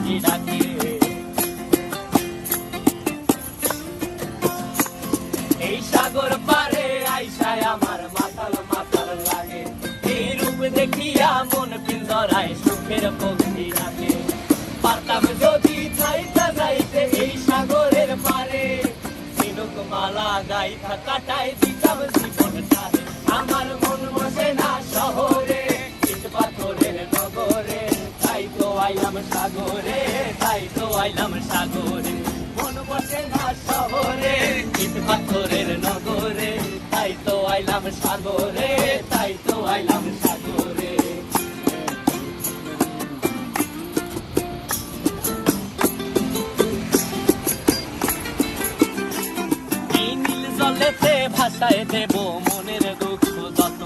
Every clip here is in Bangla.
পাখি ডাকে। এই সাগর পারে আইসায় আমার মাতাল মাতাল লাগে, এই রূপ দেখিয়া মন পিঞ্জরায় সুখের পক্ষী রাখে। পারতাম যদি যাইতে যাইতে এই সাগরের পারে, ঝিনুক মালা গাইথা কাটাই দিতাম জীবনটারে। আমার মন বসে না শহরে, ইট পাথরের নগরে, তাই তো আইলাম সাগরে, তাই তো আইলাম সাগরে। মন বসে না শহরে, ইট পাথরের নগরে, তাই তো আইলাম সাগরে, তাই তো আইলাম সাগরে। এই নীল জলেতে ভাসায় দেব মনের দুঃখ যত,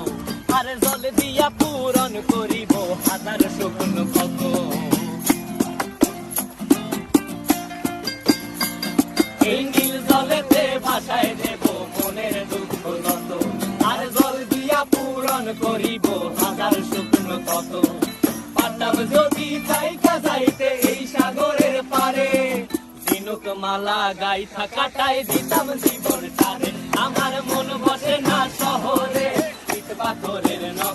আর জল দিয়া পূরণ করিব হাজার স্বপ্ন কত। এই নীল জলেতে ভাসায় দেব মনের দুঃখ যত, আর জল দিয়া পূরণ করিব হাজার স্বপ্ন কত। পারতাম যদি যাইতে যাইতে এই সাগরের পারে, ঝিনুক মালা গাইথা কাটাই দিতাম জীবন।